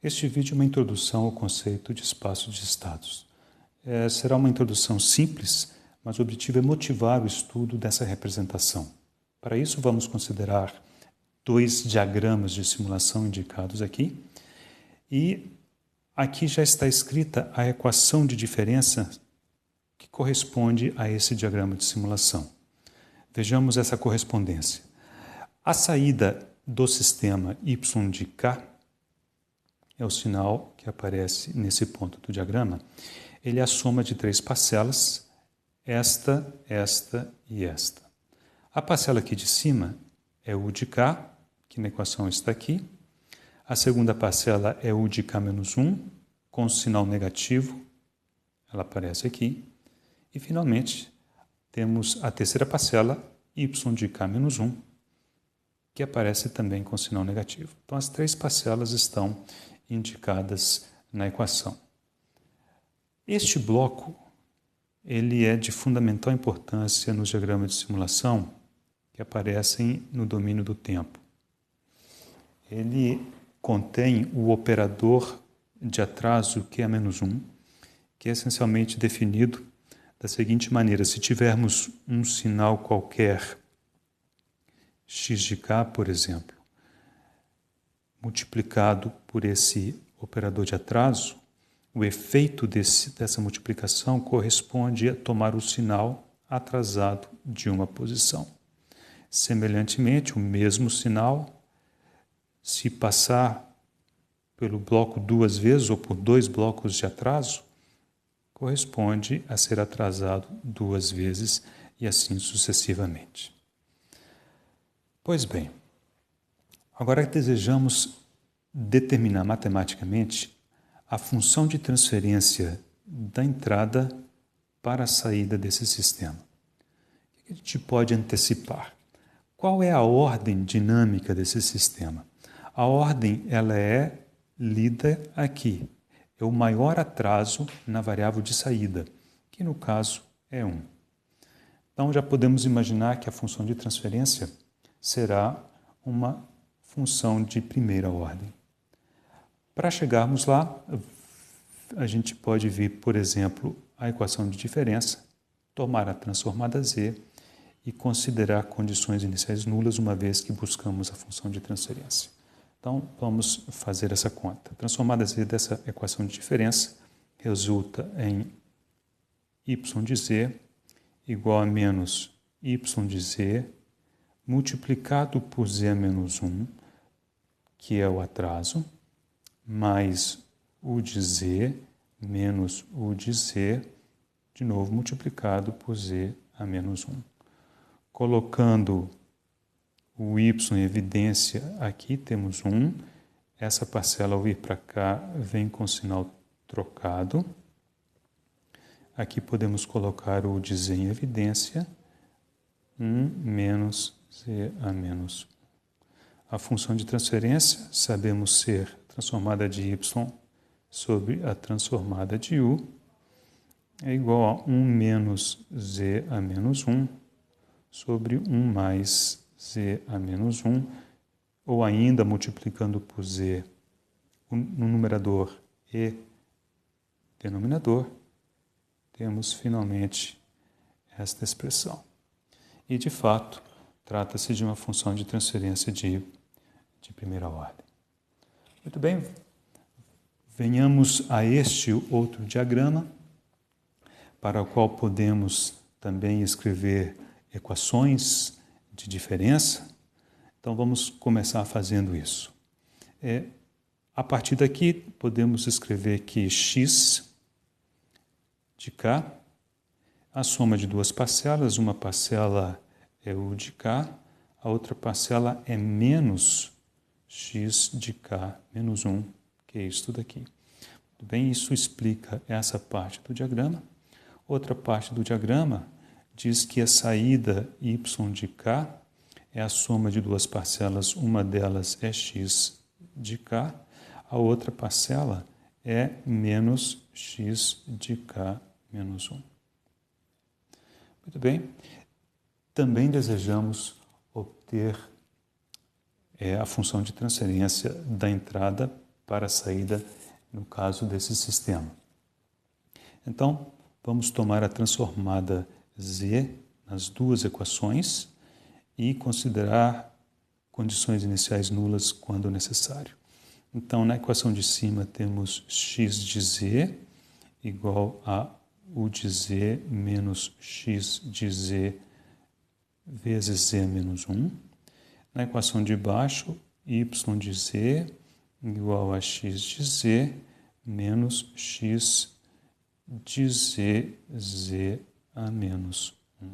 Este vídeo é uma introdução ao conceito de espaço de estados. Será uma introdução simples, mas o objetivo é motivar o estudo dessa representação. Para isso, vamos considerar dois diagramas de simulação indicados aqui. E aqui já está escrita a equação de diferença que corresponde a esse diagrama de simulação. Vejamos essa correspondência. A saída do sistema y de k é o sinal que aparece nesse ponto do diagrama. Ele é a soma de três parcelas, esta e esta. A parcela aqui de cima é u de k, que na equação está aqui. A segunda parcela é u de k menos 1, com sinal negativo, ela aparece aqui. E, finalmente, temos a terceira parcela, y de k menos 1, que aparece também com sinal negativo. Então, as três parcelas estão indicadas na equação. Este bloco ele é de fundamental importância nos diagramas de simulação que aparecem no domínio do tempo. Ele contém o operador de atraso que é menos 1, que é essencialmente definido da seguinte maneira: se tivermos um sinal qualquer, x de k, por exemplo, multiplicado por esse operador de atraso, o efeito dessa multiplicação corresponde a tomar o sinal atrasado de uma posição. Semelhantemente, o mesmo sinal, se passar pelo bloco duas vezes ou por dois blocos de atraso, corresponde a ser atrasado duas vezes e assim sucessivamente. Pois bem, agora desejamos determinar matematicamente a função de transferência da entrada para a saída desse sistema. O que a gente pode antecipar? Qual é a ordem dinâmica desse sistema? A ordem ela é lida aqui. É o maior atraso na variável de saída, que no caso é 1. Então já podemos imaginar que a função de transferência será uma função de primeira ordem. Para chegarmos lá, a gente pode ver, por exemplo, a equação de diferença, tomar a transformada z e considerar condições iniciais nulas, uma vez que buscamos a função de transferência. Então, vamos fazer essa conta. A transformada z dessa equação de diferença resulta em y de z igual a menos y de z multiplicado por z menos 1, que é o atraso, mais u de z menos u de z, de novo multiplicado por z a menos 1. Colocando o y em evidência, aqui temos 1. Essa parcela, ao vir para cá, vem com sinal trocado. Aqui podemos colocar o de z em evidência, 1 menos z a menos 1. A função de transferência sabemos ser transformada de y sobre a transformada de u é igual a 1 menos z a menos 1 sobre 1 mais z a menos 1, ou ainda multiplicando por z no numerador e denominador, temos finalmente esta expressão. E, de fato, trata-se de uma função de transferência de primeira ordem. Muito bem, venhamos a este outro diagrama, para o qual podemos também escrever equações de diferença. Então, vamos começar fazendo isso. A partir daqui, podemos escrever que x de k, a soma de duas parcelas, uma parcela é u de k, a outra parcela é menos x de k menos 1, que é isto daqui. Muito bem, isso explica essa parte do diagrama. Outra parte do diagrama diz que a saída y de k é a soma de duas parcelas, uma delas é x de k, a outra parcela é menos x de k menos 1. Muito bem, também desejamos obter a função de transferência da entrada para a saída no caso desse sistema. Então, vamos tomar a transformada Z nas duas equações e considerar condições iniciais nulas quando necessário. Então, na equação de cima temos x de z igual a u de z menos x de z vezes z menos 1. Na equação de baixo, y de z igual a x de z menos x de z, z a menos 1.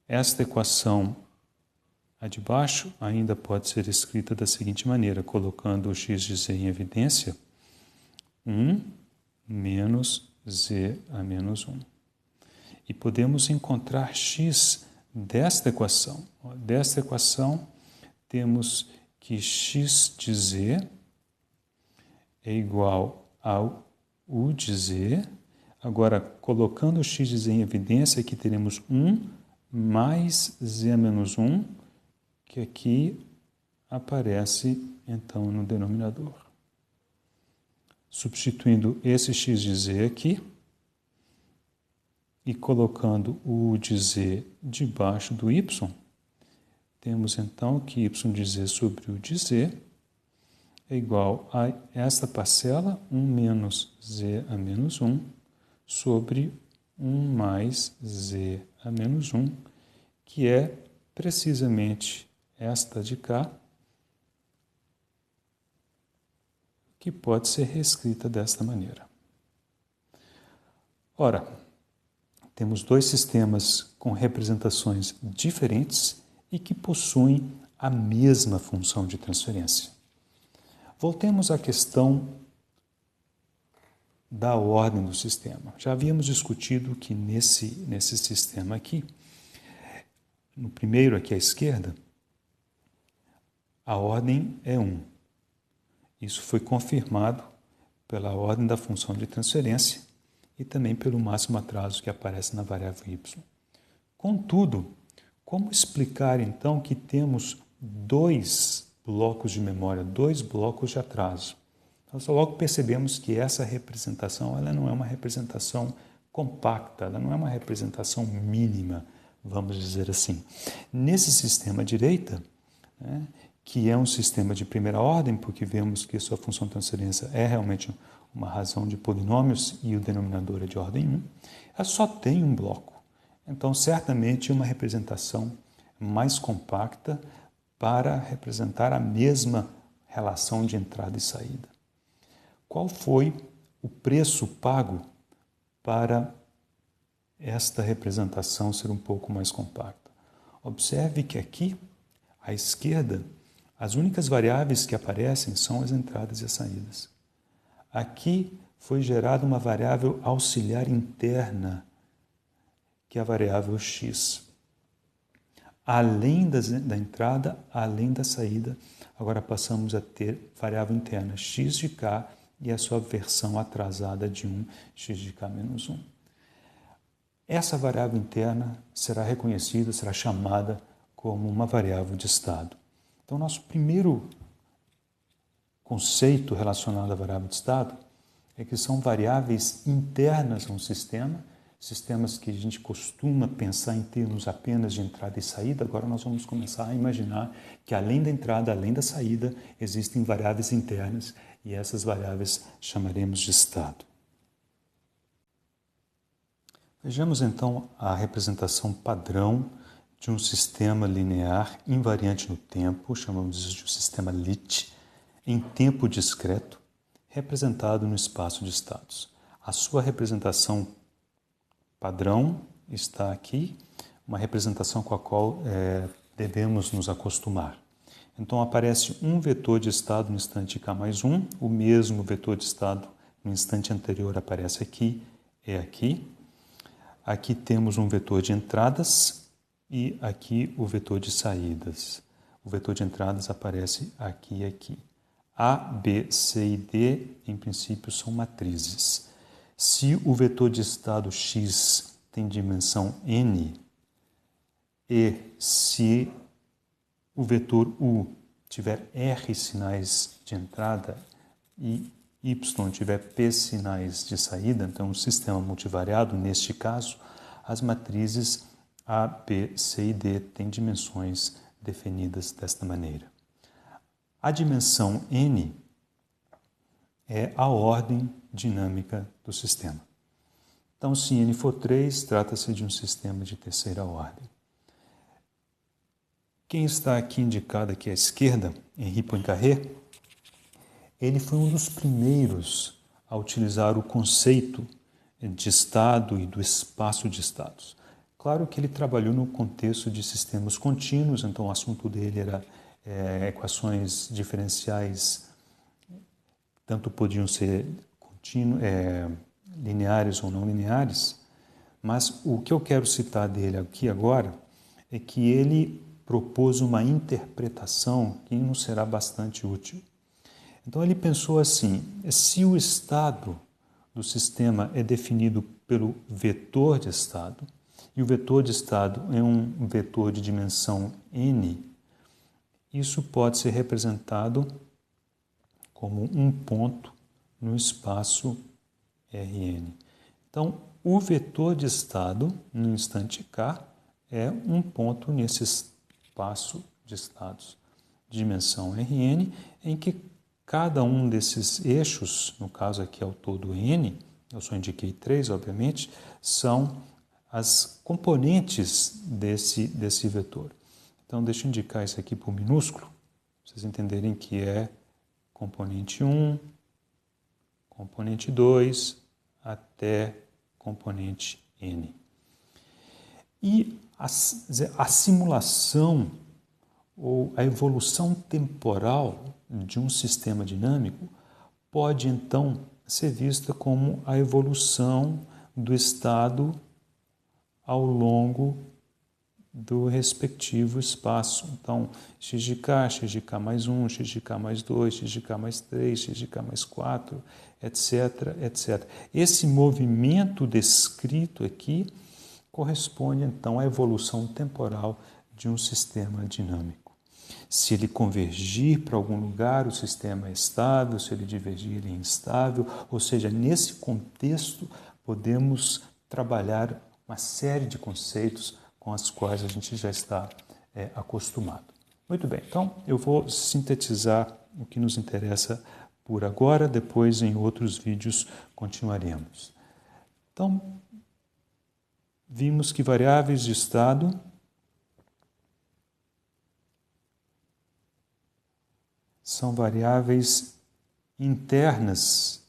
Esta equação, a de baixo, ainda pode ser escrita da seguinte maneira, colocando o x de z em evidência, 1 menos z a menos 1. E podemos encontrar x desta equação. Desta equação, temos que x de z é igual ao u de z. Agora, colocando o x de z em evidência, aqui teremos 1 mais z a menos 1, que aqui aparece, então, no denominador. Substituindo esse x de z aqui e colocando o u de z debaixo do y, temos, então, que y de z sobre u de z é igual a esta parcela, 1 menos z a menos 1, sobre 1 mais z a menos 1, que é precisamente esta de cá, que pode ser reescrita desta maneira. Ora, temos dois sistemas com representações diferentes e que possuem a mesma função de transferência. Voltemos à questão da ordem do sistema. Já havíamos discutido que nesse sistema aqui, no primeiro aqui à esquerda, a ordem é 1. Isso foi confirmado pela ordem da função de transferência e também pelo máximo atraso que aparece na variável y. Contudo, como explicar então que temos dois blocos de memória, dois blocos de atraso? Nós logo percebemos que essa representação ela não é uma representação compacta, ela não é uma representação mínima, vamos dizer assim. Nesse sistema à direita, né, que é um sistema de primeira ordem, porque vemos que sua função de transferência é realmente uma razão de polinômios e o denominador é de ordem 1, ela só tem um bloco. Então, certamente, uma representação mais compacta para representar a mesma relação de entrada e saída. Qual foi o preço pago para esta representação ser um pouco mais compacta? Observe que aqui, à esquerda, as únicas variáveis que aparecem são as entradas e as saídas. Aqui foi gerada uma variável auxiliar interna, que é a variável x. Além da entrada, além da saída, agora passamos a ter variável interna x de k e a sua versão atrasada de 1, x de k menos 1. Essa variável interna será reconhecida, será chamada como uma variável de estado. Então, nosso primeiro conceito relacionado à variável de estado é que são variáveis internas a um sistema, sistemas que a gente costuma pensar em termos apenas de entrada e saída. Agora nós vamos começar a imaginar que além da entrada, além da saída, existem variáveis internas e essas variáveis chamaremos de estado. Vejamos então a representação padrão de um sistema linear invariante no tempo, chamamos de um sistema LIT, em tempo discreto, representado no espaço de estados. A sua representação padrão está aqui, uma representação com a qual devemos nos acostumar. Então, aparece um vetor de estado no instante k mais 1, o mesmo vetor de estado no instante anterior aparece aqui, é aqui. Aqui temos um vetor de entradas e aqui o vetor de saídas. O vetor de entradas aparece aqui e aqui. A, B, C e D, em princípio, são matrizes. Se o vetor de estado x tem dimensão n, e se o vetor U tiver R sinais de entrada e Y tiver P sinais de saída, então um sistema multivariado, neste caso, as matrizes A, B, C e D têm dimensões definidas desta maneira. A dimensão N é a ordem dinâmica do sistema. Então, se N for 3, trata-se de um sistema de terceira ordem. Quem está aqui indicado aqui à esquerda, Henri Poincaré, ele foi um dos primeiros a utilizar o conceito de estado e do espaço de estados. Claro que ele trabalhou no contexto de sistemas contínuos, então o assunto dele era equações diferenciais, tanto podiam ser lineares ou não lineares, mas o que eu quero citar dele aqui agora é que ele propôs uma interpretação que nos será bastante útil. Então ele pensou assim: se o estado do sistema é definido pelo vetor de estado, e o vetor de estado é um vetor de dimensão n, isso pode ser representado como um ponto no espaço Rn. Então, o vetor de estado, no instante k, é um ponto nesse espaço de estados de dimensão Rn, em que cada um desses eixos, no caso aqui é o todo n, eu só indiquei 3, obviamente, são as componentes desse vetor. Então, deixa eu indicar isso aqui por minúsculo, para vocês entenderem que é componente 1, componente 2, até componente n. E a simulação ou a evolução temporal de um sistema dinâmico pode, então, ser vista como a evolução do estado ao longo do respectivo espaço. Então, x de k mais 1, x de k mais 2, x de k mais 3, x de k mais 4, etc, etc. Esse movimento descrito aqui corresponde, então, à evolução temporal de um sistema dinâmico. Se ele convergir para algum lugar, o sistema é estável; se ele divergir, ele é instável. Ou seja, nesse contexto, podemos trabalhar uma série de conceitos com os quais a gente já está acostumado. Muito bem, então eu vou sintetizar o que nos interessa por agora, depois em outros vídeos continuaremos. Então, vimos que variáveis de estado são variáveis internas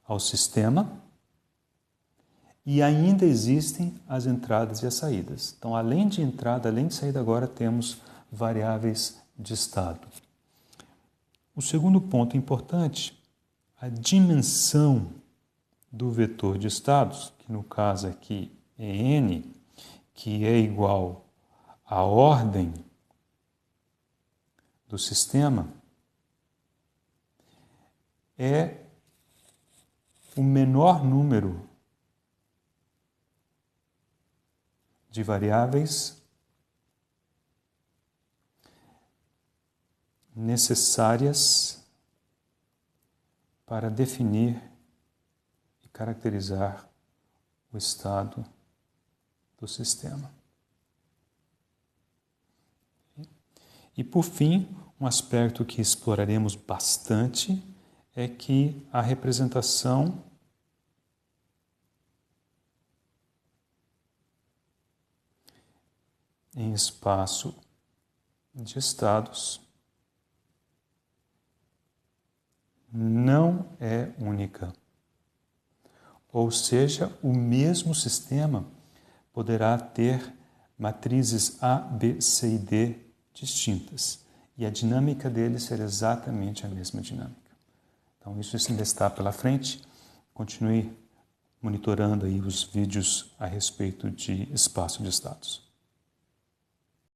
ao sistema e ainda existem as entradas e as saídas. Então, além de entrada, além de saída, agora temos variáveis de estado. O segundo ponto importante, a dimensão do vetor de estados, que no caso aqui é n, que é igual à ordem do sistema, é o menor número de variáveis necessárias para definir e caracterizar o estado do sistema. E, por fim, um aspecto que exploraremos bastante é que a representação em espaço de estados não é única. Ou seja, o mesmo sistema poderá ter matrizes A, B, C e D distintas, e a dinâmica deles será exatamente a mesma dinâmica. Então, isso ainda está pela frente. Continue monitorando aí os vídeos a respeito de espaço de estados.